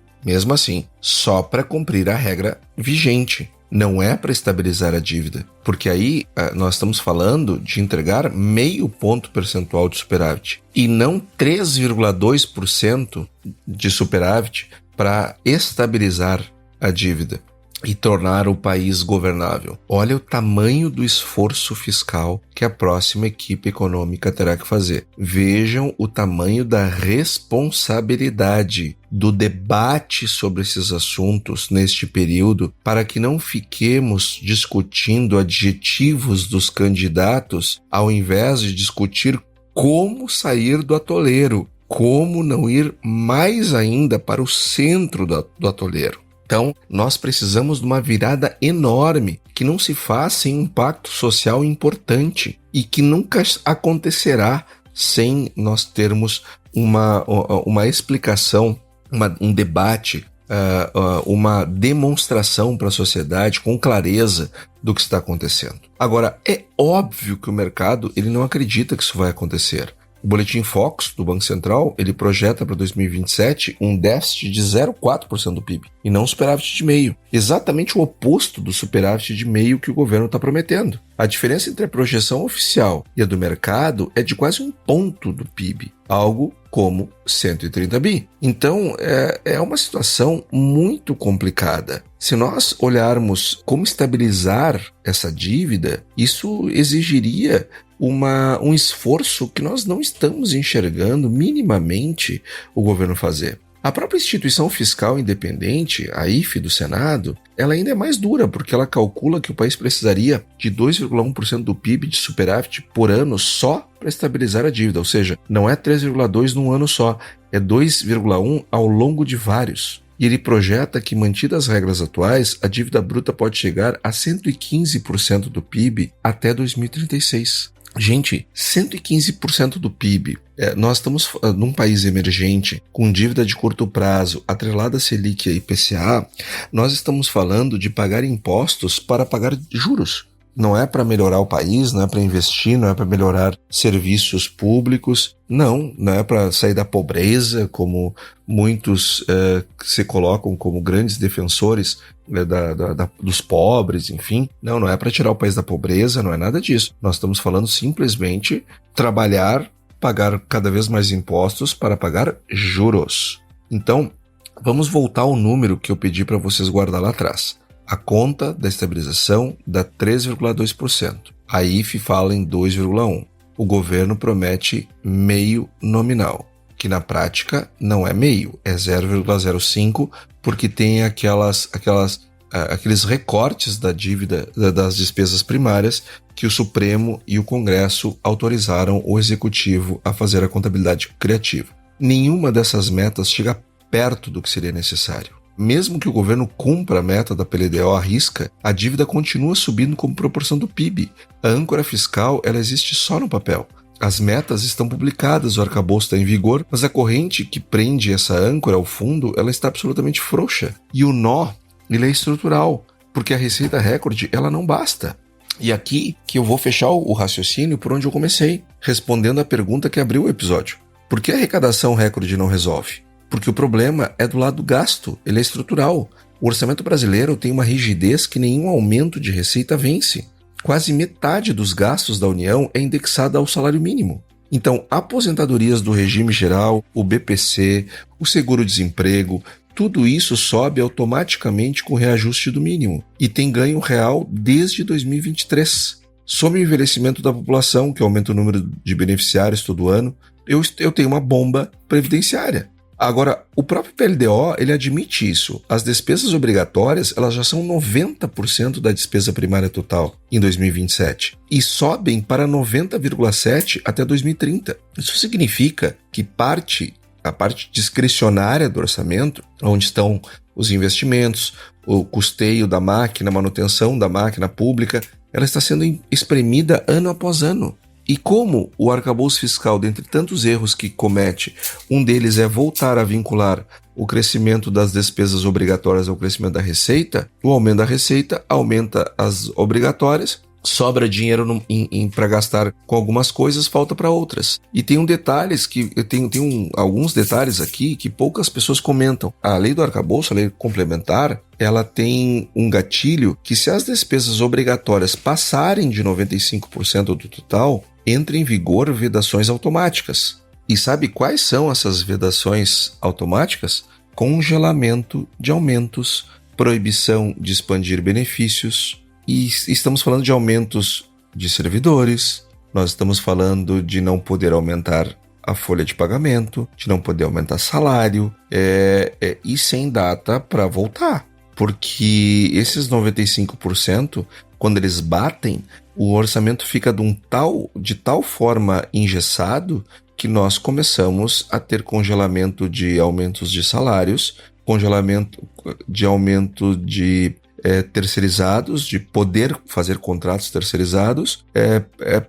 só para cumprir a regra vigente. Não é para estabilizar a dívida, porque aí nós estamos falando de entregar 0,5 ponto percentual de superávit e não 3,2% de superávit para estabilizar a dívida e tornar o país governável. Olha o tamanho do esforço fiscal que a próxima equipe econômica terá que fazer. Vejam o tamanho da responsabilidade do debate sobre esses assuntos neste período, para que não fiquemos discutindo adjetivos dos candidatos ao invés de discutir como sair do atoleiro, como não ir mais ainda para o centro do atoleiro. Então, nós precisamos de uma virada enorme, que não se faz sem um pacto social importante e que nunca acontecerá sem nós termos uma explicação, um debate, uma demonstração para a sociedade com clareza do que está acontecendo. Agora, é óbvio que o mercado ele não acredita que isso vai acontecer. O Boletim Focus, do Banco Central, ele projeta para 2027 um déficit de 0,4% do PIB, e não um superávit de 0,5%. Exatamente o oposto do superávit de 0,5% que o governo está prometendo. A diferença entre a projeção oficial e a do mercado é de quase 1 ponto do PIB, algo como 130 bi. Então, é uma situação muito complicada. Se nós olharmos como estabilizar essa dívida, isso exigiria um esforço que nós não estamos enxergando minimamente o governo fazer. A própria instituição fiscal independente, a IFE do Senado, ela ainda é mais dura, porque ela calcula que o país precisaria de 2,1% do PIB de superávit por ano só para estabilizar a dívida, ou seja, não é 3,2% num ano só, é 2,1% ao longo de vários. E ele projeta que, mantidas as regras atuais, a dívida bruta pode chegar a 115% do PIB até 2036. Gente, 115% do PIB. Nós estamos num país emergente, com dívida de curto prazo, atrelada a Selic e IPCA, nós estamos falando de pagar impostos para pagar juros. Não é para melhorar o país, não é para investir, não é para melhorar serviços públicos, não é para sair da pobreza, como muitos se colocam como grandes defensores dos pobres, enfim. Não é para tirar o país da pobreza, não é nada disso. Nós estamos falando simplesmente trabalhar, pagar cada vez mais impostos para pagar juros. Então, vamos voltar ao número que eu pedi para vocês guardar lá atrás. A conta da estabilização dá 3,2%. A IFE fala em 2,1%. O governo promete meio nominal, que na prática não é meio, é 0,05%, porque tem aqueles recortes da dívida das despesas primárias que o Supremo e o Congresso autorizaram o Executivo a fazer a contabilidade criativa. Nenhuma dessas metas chega perto do que seria necessário. Mesmo que o governo cumpra a meta da PLDO à risca, a dívida continua subindo como proporção do PIB. A âncora fiscal ela existe só no papel. As metas estão publicadas, o arcabouço está em vigor, mas a corrente que prende essa âncora ao fundo ela está absolutamente frouxa. E o nó ele é estrutural, porque a receita recorde ela não basta. E aqui que eu vou fechar o raciocínio por onde eu comecei, respondendo a pergunta que abriu o episódio. Por que a arrecadação recorde não resolve? Porque o problema é do lado do gasto, ele é estrutural. O orçamento brasileiro tem uma rigidez que nenhum aumento de receita vence. Quase metade dos gastos da União é indexada ao salário mínimo. Então, aposentadorias do regime geral, o BPC, o seguro-desemprego, tudo isso sobe automaticamente com o reajuste do mínimo e tem ganho real desde 2023. Some o envelhecimento da população, que aumenta o número de beneficiários todo ano, eu tenho uma bomba previdenciária. Agora, o próprio PLDO, ele admite isso. As despesas obrigatórias, elas já são 90% da despesa primária total em 2027 e sobem para 90,7% até 2030. Isso significa que a parte discricionária do orçamento, onde estão os investimentos, o custeio da máquina, a manutenção da máquina pública, ela está sendo espremida ano após ano. E como o arcabouço fiscal, dentre tantos erros que comete, um deles é voltar a vincular o crescimento das despesas obrigatórias ao crescimento da receita, o aumento da receita aumenta as obrigatórias, sobra dinheiro para gastar com algumas coisas, falta para outras. E tem alguns detalhes aqui que poucas pessoas comentam. A lei do arcabouço, a lei complementar, ela tem um gatilho que, se as despesas obrigatórias passarem de 95% do total, entra em vigor vedações automáticas. E sabe quais são essas vedações automáticas? Congelamento de aumentos, proibição de expandir benefícios. E estamos falando de aumentos de servidores, nós estamos falando de não poder aumentar a folha de pagamento, de não poder aumentar salário, e sem data para voltar. Porque esses 95%, quando eles batem, o orçamento fica de tal forma engessado que nós começamos a ter congelamento de aumentos de salários, congelamento de aumento de terceirizados, de poder fazer contratos terceirizados,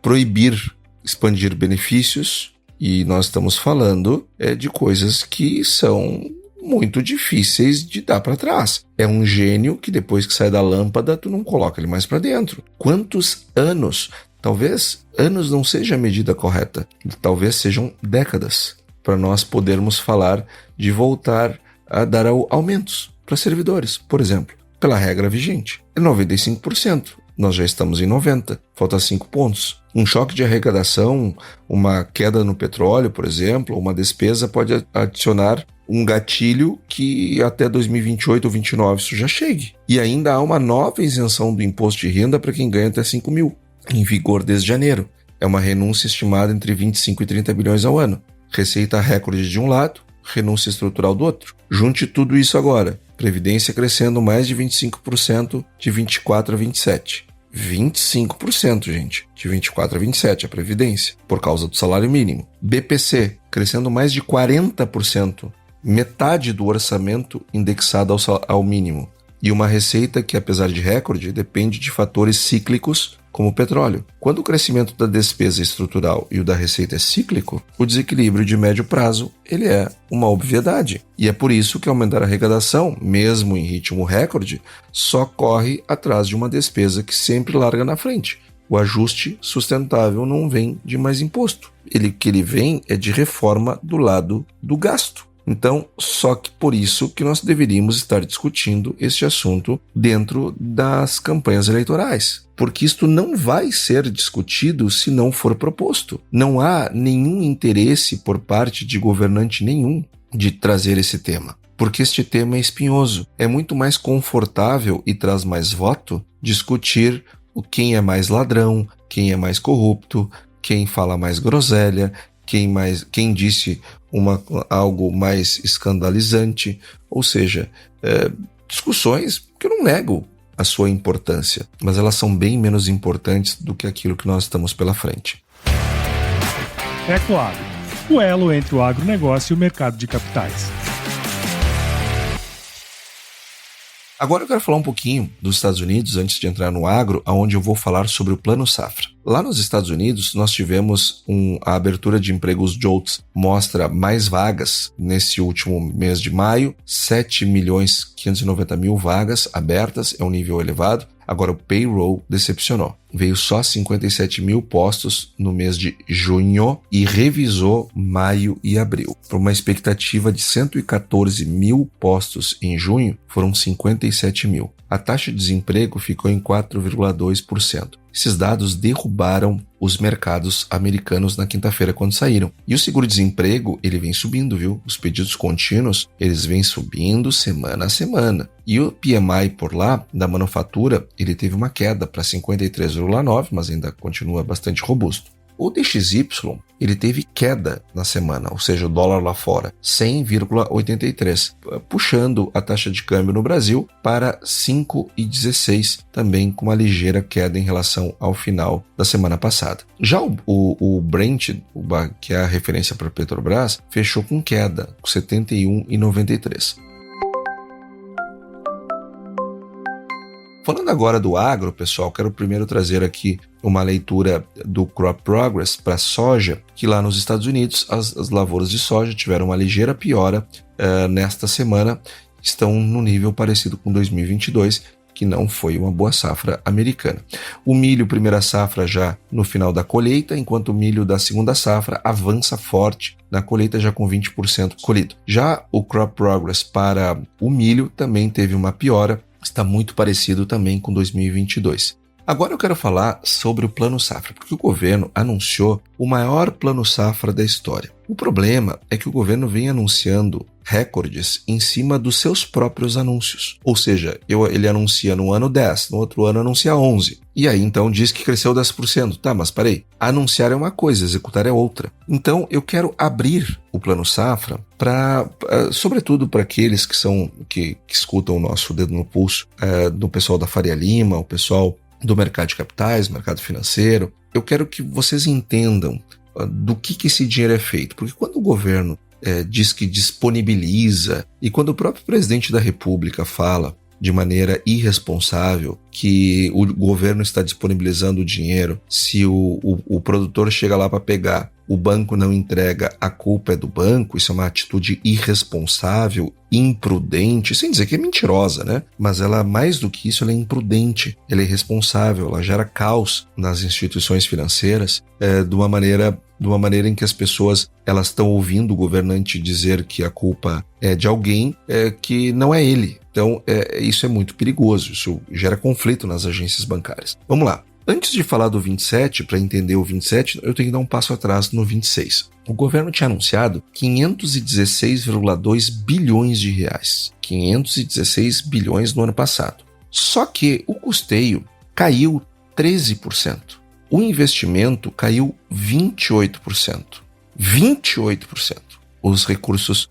proibir expandir benefícios, e nós estamos falando de coisas que são muito difíceis de dar para trás. É um gênio que depois que sai da lâmpada, tu não coloca ele mais para dentro. Quantos anos? Talvez anos não seja a medida correta. Talvez sejam décadas para nós podermos falar de voltar a dar aumentos para servidores, por exemplo, pela regra vigente. É 95%. Nós já estamos em 90%. Falta 5 pontos. Um choque de arrecadação, uma queda no petróleo, por exemplo, uma despesa pode adicionar um gatilho que até 2028 ou 2029 isso já chegue. E ainda há uma nova isenção do imposto de renda para quem ganha até 5 mil, em vigor desde janeiro. É uma renúncia estimada entre 25 e 30 bilhões ao ano. Receita recorde de um lado, renúncia estrutural do outro. Junte tudo isso agora. Previdência crescendo mais de 25% de 24 a 27. 25%, gente, de 24 a 27 a Previdência, por causa do salário mínimo. BPC crescendo mais de 40%, metade do orçamento indexado ao mínimo. E uma receita que, apesar de recorde, depende de fatores cíclicos, como o petróleo. Quando o crescimento da despesa é estrutural e o da receita é cíclico, o desequilíbrio de médio prazo ele é uma obviedade. E é por isso que aumentar a arrecadação, mesmo em ritmo recorde, só corre atrás de uma despesa que sempre larga na frente. O ajuste sustentável não vem de mais imposto. Que ele vem é de reforma do lado do gasto. Então, só que por isso que nós deveríamos estar discutindo este assunto dentro das campanhas eleitorais. Porque isto não vai ser discutido se não for proposto. Não há nenhum interesse por parte de governante nenhum de trazer esse tema. Porque este tema é espinhoso. É muito mais confortável e traz mais voto discutir quem é mais ladrão, quem é mais corrupto, quem fala mais groselha, quem disse algo mais escandalizante, ou seja, discussões que eu não nego a sua importância, mas elas são bem menos importantes do que aquilo que nós estamos pela frente. Ecoagro, o elo entre o agronegócio e o mercado de capitais. Agora eu quero falar um pouquinho dos Estados Unidos antes de entrar no agro, onde eu vou falar sobre o Plano Safra. Lá nos Estados Unidos, nós tivemos a abertura de empregos JOLTS, mostra mais vagas nesse último mês de maio, 7.590.000 vagas abertas, é um nível elevado. Agora o payroll decepcionou. Veio só 57 mil postos no mês de junho e revisou maio e abril. Para uma expectativa de 114 mil postos em junho, foram 57 mil. A taxa de desemprego ficou em 4,2%. Esses dados derrubaram os mercados americanos na quinta-feira quando saíram. E o seguro-desemprego, ele vem subindo, viu? Os pedidos contínuos, eles vêm subindo semana a semana. E o PMI por lá, da manufatura, ele teve uma queda para 53,9, mas ainda continua bastante robusto. O DXY, ele teve queda na semana, ou seja, o dólar lá fora, 100,83, puxando a taxa de câmbio no Brasil para 5,16, também com uma ligeira queda em relação ao final da semana passada. Já o Brent, que é a referência para a Petrobras, fechou com queda, com 71,93. Falando agora do agro, pessoal, quero primeiro trazer aqui uma leitura do Crop Progress para soja, que lá nos Estados Unidos as lavouras de soja tiveram uma ligeira piora nesta semana, estão no nível parecido com 2022, que não foi uma boa safra americana. O milho, primeira safra já no final da colheita, enquanto o milho da segunda safra avança forte na colheita já com 20% colhido. Já o Crop Progress para o milho também teve uma piora, está muito parecido também com 2022. Agora eu quero falar sobre o Plano Safra, porque o governo anunciou o maior Plano Safra da história. O problema é que o governo vem anunciando recordes em cima dos seus próprios anúncios. Ou seja, ele anuncia no ano 10, no outro ano anuncia 11. E aí então diz que cresceu 10%. Tá, mas parei. Anunciar é uma coisa, executar é outra. Então eu quero abrir o Plano Safra sobretudo para aqueles que escutam o nosso dedo no pulso, do pessoal da Faria Lima, o pessoal do mercado de capitais, mercado financeiro. Eu quero que vocês entendam do que esse dinheiro é feito. Porque quando o governo diz que disponibiliza, e quando o próprio presidente da República fala de maneira irresponsável que o governo está disponibilizando o dinheiro, se o produtor chega lá para pegar, o banco não entrega, a culpa é do banco, isso é uma atitude irresponsável, imprudente, sem dizer que é mentirosa, né? Mas ela, mais do que isso, ela é imprudente, ela é irresponsável, ela gera caos nas instituições financeiras de uma maneira em que as pessoas elas estão ouvindo o governante dizer que a culpa é de alguém que não é ele. Então, isso é muito perigoso, isso gera conflito nas agências bancárias. Vamos lá. Antes de falar do 27, para entender o 27, eu tenho que dar um passo atrás no 26. O governo tinha anunciado 516,2 bilhões de reais. 516 bilhões no ano passado. Só que o custeio caiu 13%. O investimento caiu 28%. 28%. os recursos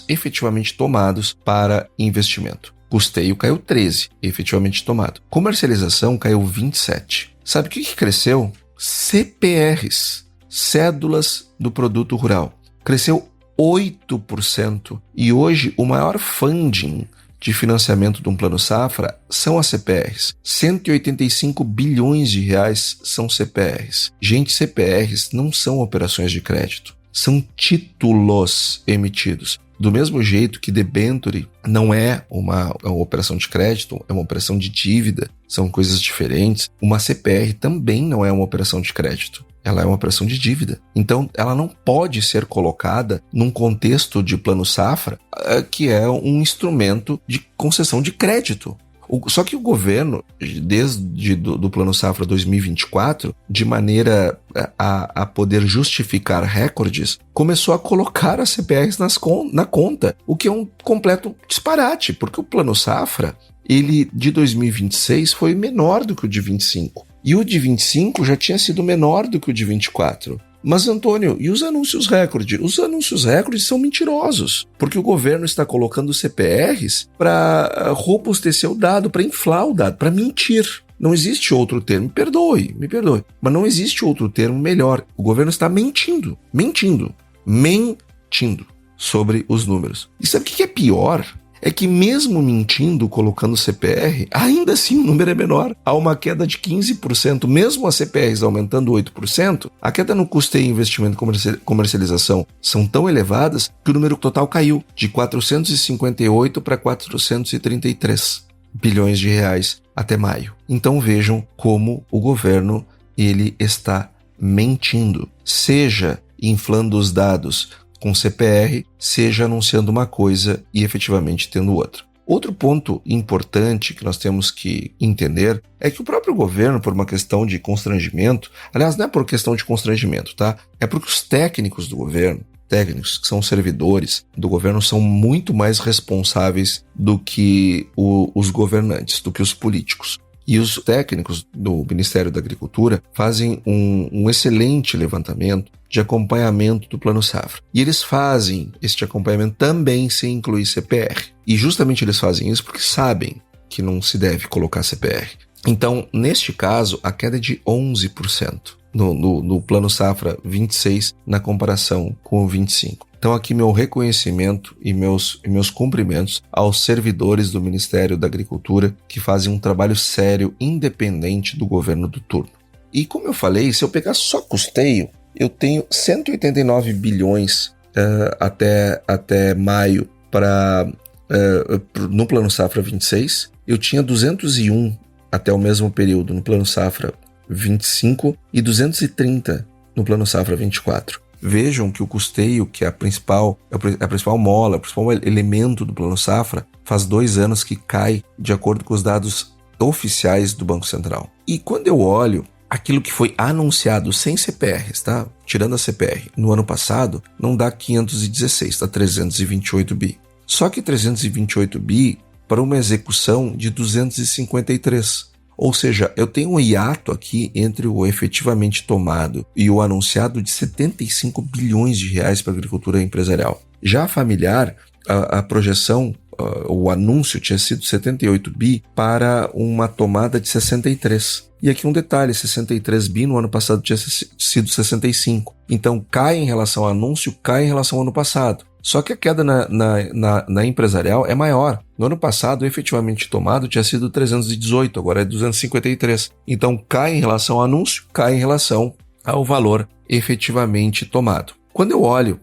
efetivamente tomados para investimento. Custeio caiu 13, efetivamente tomado. Comercialização caiu 27. Sabe o que cresceu? CPRs, cédulas do produto rural. Cresceu 8%. E hoje o maior funding de financiamento de um plano safra são as CPRs. 185 bilhões de reais são CPRs. Gente, CPRs não são operações de crédito, são títulos emitidos. Do mesmo jeito que debenture não é uma operação de crédito, é uma operação de dívida, são coisas diferentes. Uma CPR também não é uma operação de crédito, ela é uma operação de dívida. Então, ela não pode ser colocada num contexto de plano safra, que é um instrumento de concessão de crédito. Só que o governo, desde do Plano Safra 2024, de maneira a poder justificar recordes, começou a colocar as CPRs na conta, o que é um completo disparate, porque o Plano Safra, ele de 2026 foi menor do que o de 25, e o de 25 já tinha sido menor do que o de 24. Mas, Antônio, e os anúncios recorde? Os anúncios recorde são mentirosos, porque o governo está colocando CPRs para robustecer o dado, para inflar o dado, para mentir. Não existe outro termo, me perdoe, mas não existe outro termo melhor. O governo está mentindo sobre os números. E sabe o que é pior? É que mesmo mentindo, colocando CPR, ainda assim o número é menor. Há uma queda de 15%, mesmo as CPRs aumentando 8%, a queda no custeio, investimento e comercialização são tão elevadas que o número total caiu de 458 para 433 bilhões de reais até maio. Então vejam como o governo ele está mentindo, seja inflando os dados com CPR, seja anunciando uma coisa e efetivamente tendo outra. Outro ponto importante que nós temos que entender é que o próprio governo, por uma questão de constrangimento, aliás, não é por questão de constrangimento, tá? É porque os técnicos do governo, técnicos que são servidores do governo, são muito mais responsáveis do que os governantes, do que os políticos. E os técnicos do Ministério da Agricultura fazem um excelente levantamento de acompanhamento do Plano Safra. E eles fazem este acompanhamento também sem incluir CPR. E justamente eles fazem isso porque sabem que não se deve colocar CPR. Então, neste caso, a queda é de 11% no Plano Safra 26 na comparação com o 25. Então aqui meu reconhecimento e meus cumprimentos aos servidores do Ministério da Agricultura que fazem um trabalho sério, independente do governo do turno. E como eu falei, se eu pegar só custeio, eu tenho 189 bilhões até maio no Plano Safra 26. Eu tinha 201 até o mesmo período no Plano Safra 25 e 230 no Plano Safra 24. Vejam que o custeio, que é a principal mola, o principal elemento do Plano Safra, faz 2 anos que cai de acordo com os dados oficiais do Banco Central. E quando eu olho aquilo que foi anunciado sem CPRs, tá? Tirando a CPR, no ano passado, não dá 516, dá 328 bi. Só que 328 bi para uma execução de 253. Ou seja, eu tenho um hiato aqui entre o efetivamente tomado e o anunciado de 75 bilhões de reais para a agricultura empresarial. Já a familiar, a projeção, o anúncio tinha sido 78 bi para uma tomada de 63. E aqui um detalhe, 63 bi no ano passado tinha sido 65. Então cai em relação ao anúncio, cai em relação ao ano passado. Só que a queda na empresarial é maior. No ano passado, o efetivamente tomado tinha sido 318, agora é 253. Então cai em relação ao anúncio, cai em relação ao valor efetivamente tomado. Quando eu olho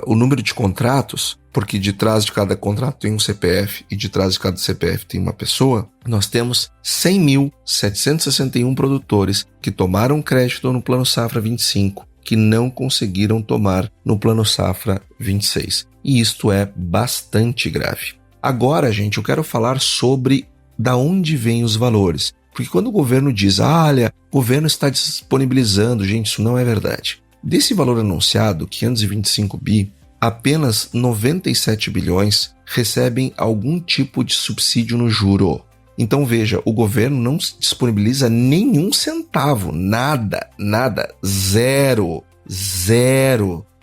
o número de contratos, porque de trás de cada contrato tem um CPF e de trás de cada CPF tem uma pessoa, nós temos 100.761 produtores que tomaram crédito no Plano Safra 25, que não conseguiram tomar no Plano Safra 26. E isto é bastante grave. Agora, gente, eu quero falar sobre da onde vêm os valores. Porque quando o governo diz, olha, o governo está disponibilizando, gente, isso não é verdade. Desse valor anunciado, 525 bi, apenas 97 bilhões recebem algum tipo de subsídio no juro. Então veja, o governo não disponibiliza nenhum centavo, nada, zero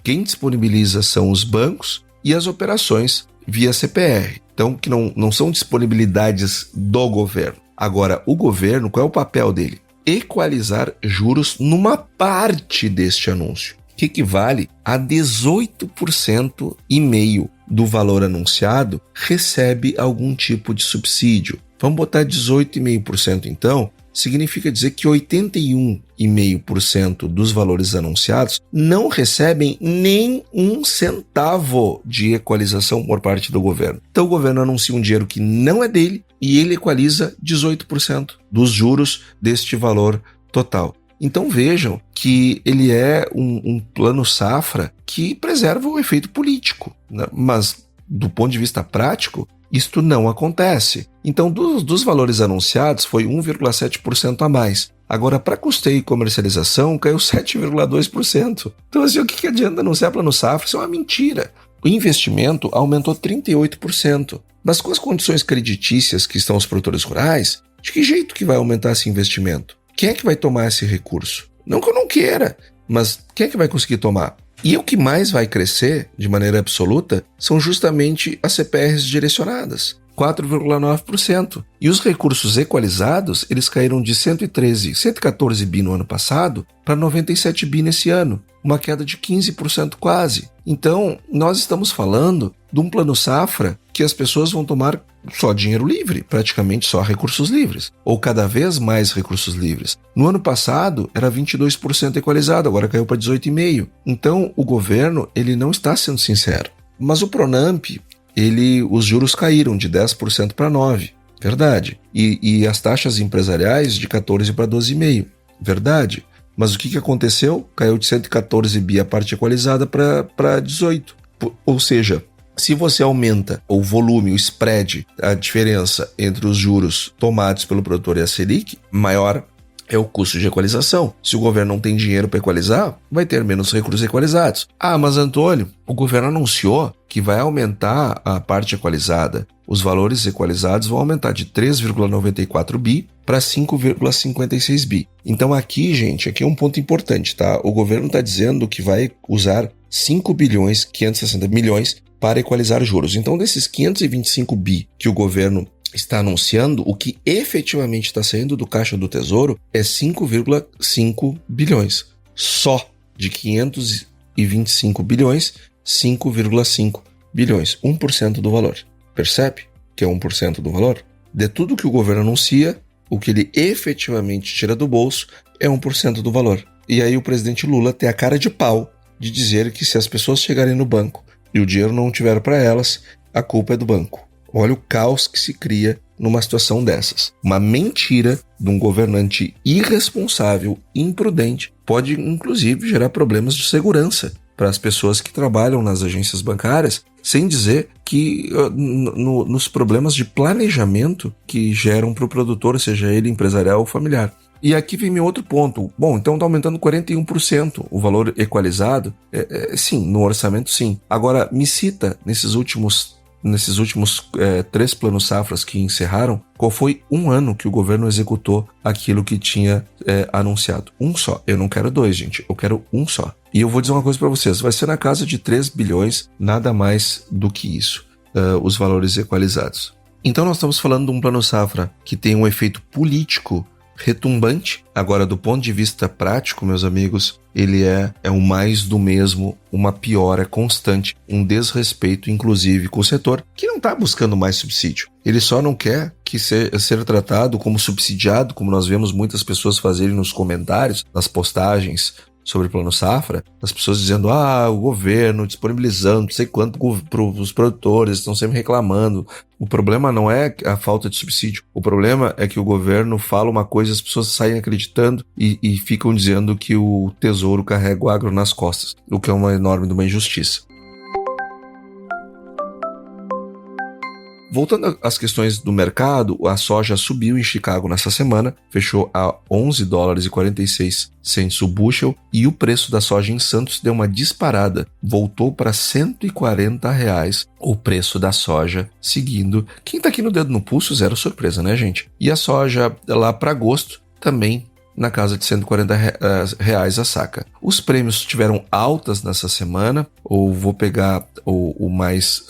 quem disponibiliza são os bancos e as operações via CPR. Então, que não são disponibilidades do governo. Agora, o governo, qual é o papel dele? Equalizar juros numa parte deste anúncio, que equivale a 18,5% do valor anunciado recebe algum tipo de subsídio. Vamos botar 18,5% então, significa dizer que 81,5% dos valores anunciados não recebem nem um centavo de equalização por parte do governo. Então o governo anuncia um dinheiro que não é dele e ele equaliza 18% dos juros deste valor total. Então vejam que ele é um plano safra que preserva o efeito político, né? Mas do ponto de vista prático, isto não acontece. Então, dos valores anunciados, foi 1,7% a mais. Agora, para custeio e comercialização, caiu 7,2%. Então, assim, o que adianta anunciar plano safra? Isso é uma mentira. O investimento aumentou 38%. Mas com as condições creditícias que estão os produtores rurais, de que jeito que vai aumentar esse investimento? Quem é que vai tomar esse recurso? Não que eu não queira, mas quem é que vai conseguir tomar? E o que mais vai crescer, de maneira absoluta, são justamente as CPRs direcionadas, 4,9%. E os recursos equalizados, eles caíram de 114 bi no ano passado para 97 bi nesse ano, uma queda de 15% quase. Então, nós estamos falando de um plano safra que as pessoas vão tomar só dinheiro livre, praticamente só recursos livres, ou cada vez mais recursos livres. No ano passado, era 22% equalizado, agora caiu para 18,5%. Então, o governo ele não está sendo sincero. Mas o Pronamp, os juros caíram de 10% para 9%, verdade. E as taxas empresariais de 14% para 12,5%, verdade. Mas o que aconteceu? Caiu de 114 bi a parte equalizada para 18. Ou seja, se você aumenta o volume, o spread, a diferença entre os juros tomados pelo produtor e a Selic, maior é o custo de equalização. Se o governo não tem dinheiro para equalizar, vai ter menos recursos equalizados. Ah, mas Antônio, o governo anunciou que vai aumentar a parte equalizada. Os valores equalizados vão aumentar de 3,94 bi para 5,56 bi. Então aqui, gente, aqui é um ponto importante, tá? O governo está dizendo que vai usar 5 bilhões 560 milhões para equalizar juros. Então, desses 525 bi que o governo está anunciando, o que efetivamente está saindo do caixa do Tesouro é 5,5 bilhões. Só de 525 bilhões, 5,5 bilhões. 1% do valor. Percebe que é 1% do valor? De tudo que o governo anuncia, o que ele efetivamente tira do bolso é 1% do valor. E aí o presidente Lula tem a cara de pau de dizer que se as pessoas chegarem no banco e o dinheiro não tiver para elas, a culpa é do banco. Olha o caos que se cria numa situação dessas. Uma mentira de um governante irresponsável, imprudente, pode inclusive gerar problemas de segurança para as pessoas que trabalham nas agências bancárias, sem dizer que nos problemas de planejamento que geram para o produtor, seja ele empresarial ou familiar. E aqui vem meu outro ponto. Bom, então está aumentando 41% o valor equalizado. Sim, no orçamento sim. Agora, me cita nesses últimos 3 planos safras que encerraram, qual foi um ano que o governo executou aquilo que tinha anunciado? Um só. Eu não quero 2, gente. Eu quero um só. E eu vou dizer uma coisa para vocês. Vai ser na casa de 3 bilhões, nada mais do que isso, os valores equalizados. Então nós estamos falando de um plano safra que tem um efeito político retumbante. Agora, do ponto de vista prático, meus amigos, ele é um mais do mesmo, uma piora constante, um desrespeito, inclusive, com o setor que não está buscando mais subsídio. Ele só não quer que ser tratado como subsidiado, como nós vemos muitas pessoas fazerem nos comentários, nas postagens sobre o Plano Safra, as pessoas dizendo, o governo disponibilizando, não sei quanto para os produtores, estão sempre reclamando. O problema não é a falta de subsídio, o problema é que o governo fala uma coisa e as pessoas saem acreditando e ficam dizendo que o Tesouro carrega o agro nas costas, o que é uma enorme de uma injustiça. Voltando às questões do mercado, a soja subiu em Chicago nessa semana, fechou a $11,46 o bushel e o preço da soja em Santos deu uma disparada, voltou para R$140 o preço da soja, seguindo. Quem está aqui no dedo no pulso, zero surpresa, né, gente? E a soja lá para agosto também na casa de R$140 a saca. Os prêmios tiveram altas nessa semana, ou vou pegar o mais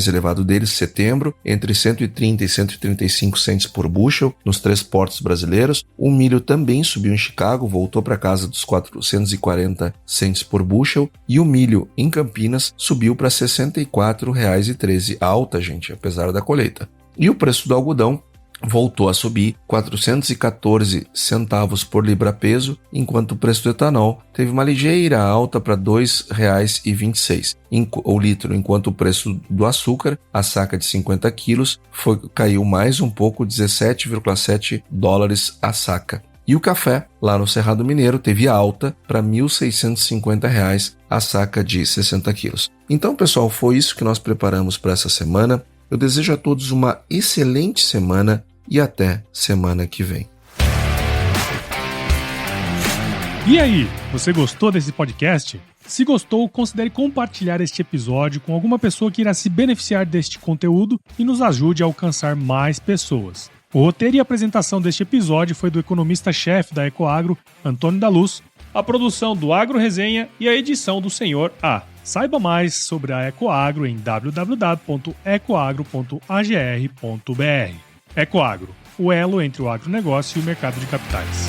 elevado deles, setembro, entre 130 e 135 cents por bushel nos 3 portos brasileiros. O milho também subiu em Chicago, voltou para casa dos 440 cents por bushel, e o milho em Campinas subiu para R$ 64,13, alta, gente, apesar da colheita. E o preço do algodão voltou a subir 414 centavos por libra-peso, enquanto o preço do etanol teve uma ligeira alta para R$ 2,26 o litro, enquanto o preço do açúcar, a saca de 50 quilos, caiu mais um pouco, $17,7 a saca. E o café, lá no Cerrado Mineiro, teve alta para R$ 1.650 a saca de 60 quilos. Então, pessoal, foi isso que nós preparamos para essa semana. Eu desejo a todos uma excelente semana e até semana que vem. E aí, você gostou desse podcast? Se gostou, considere compartilhar este episódio com alguma pessoa que irá se beneficiar deste conteúdo e nos ajude a alcançar mais pessoas. O roteiro e apresentação deste episódio foi do economista-chefe da Ecoagro, Antônio da Luz, a produção do Agro Resenha e a edição do Senhor A. Saiba mais sobre a Ecoagro em www.ecoagro.agr.br. Ecoagro, o elo entre o agronegócio e o mercado de capitais.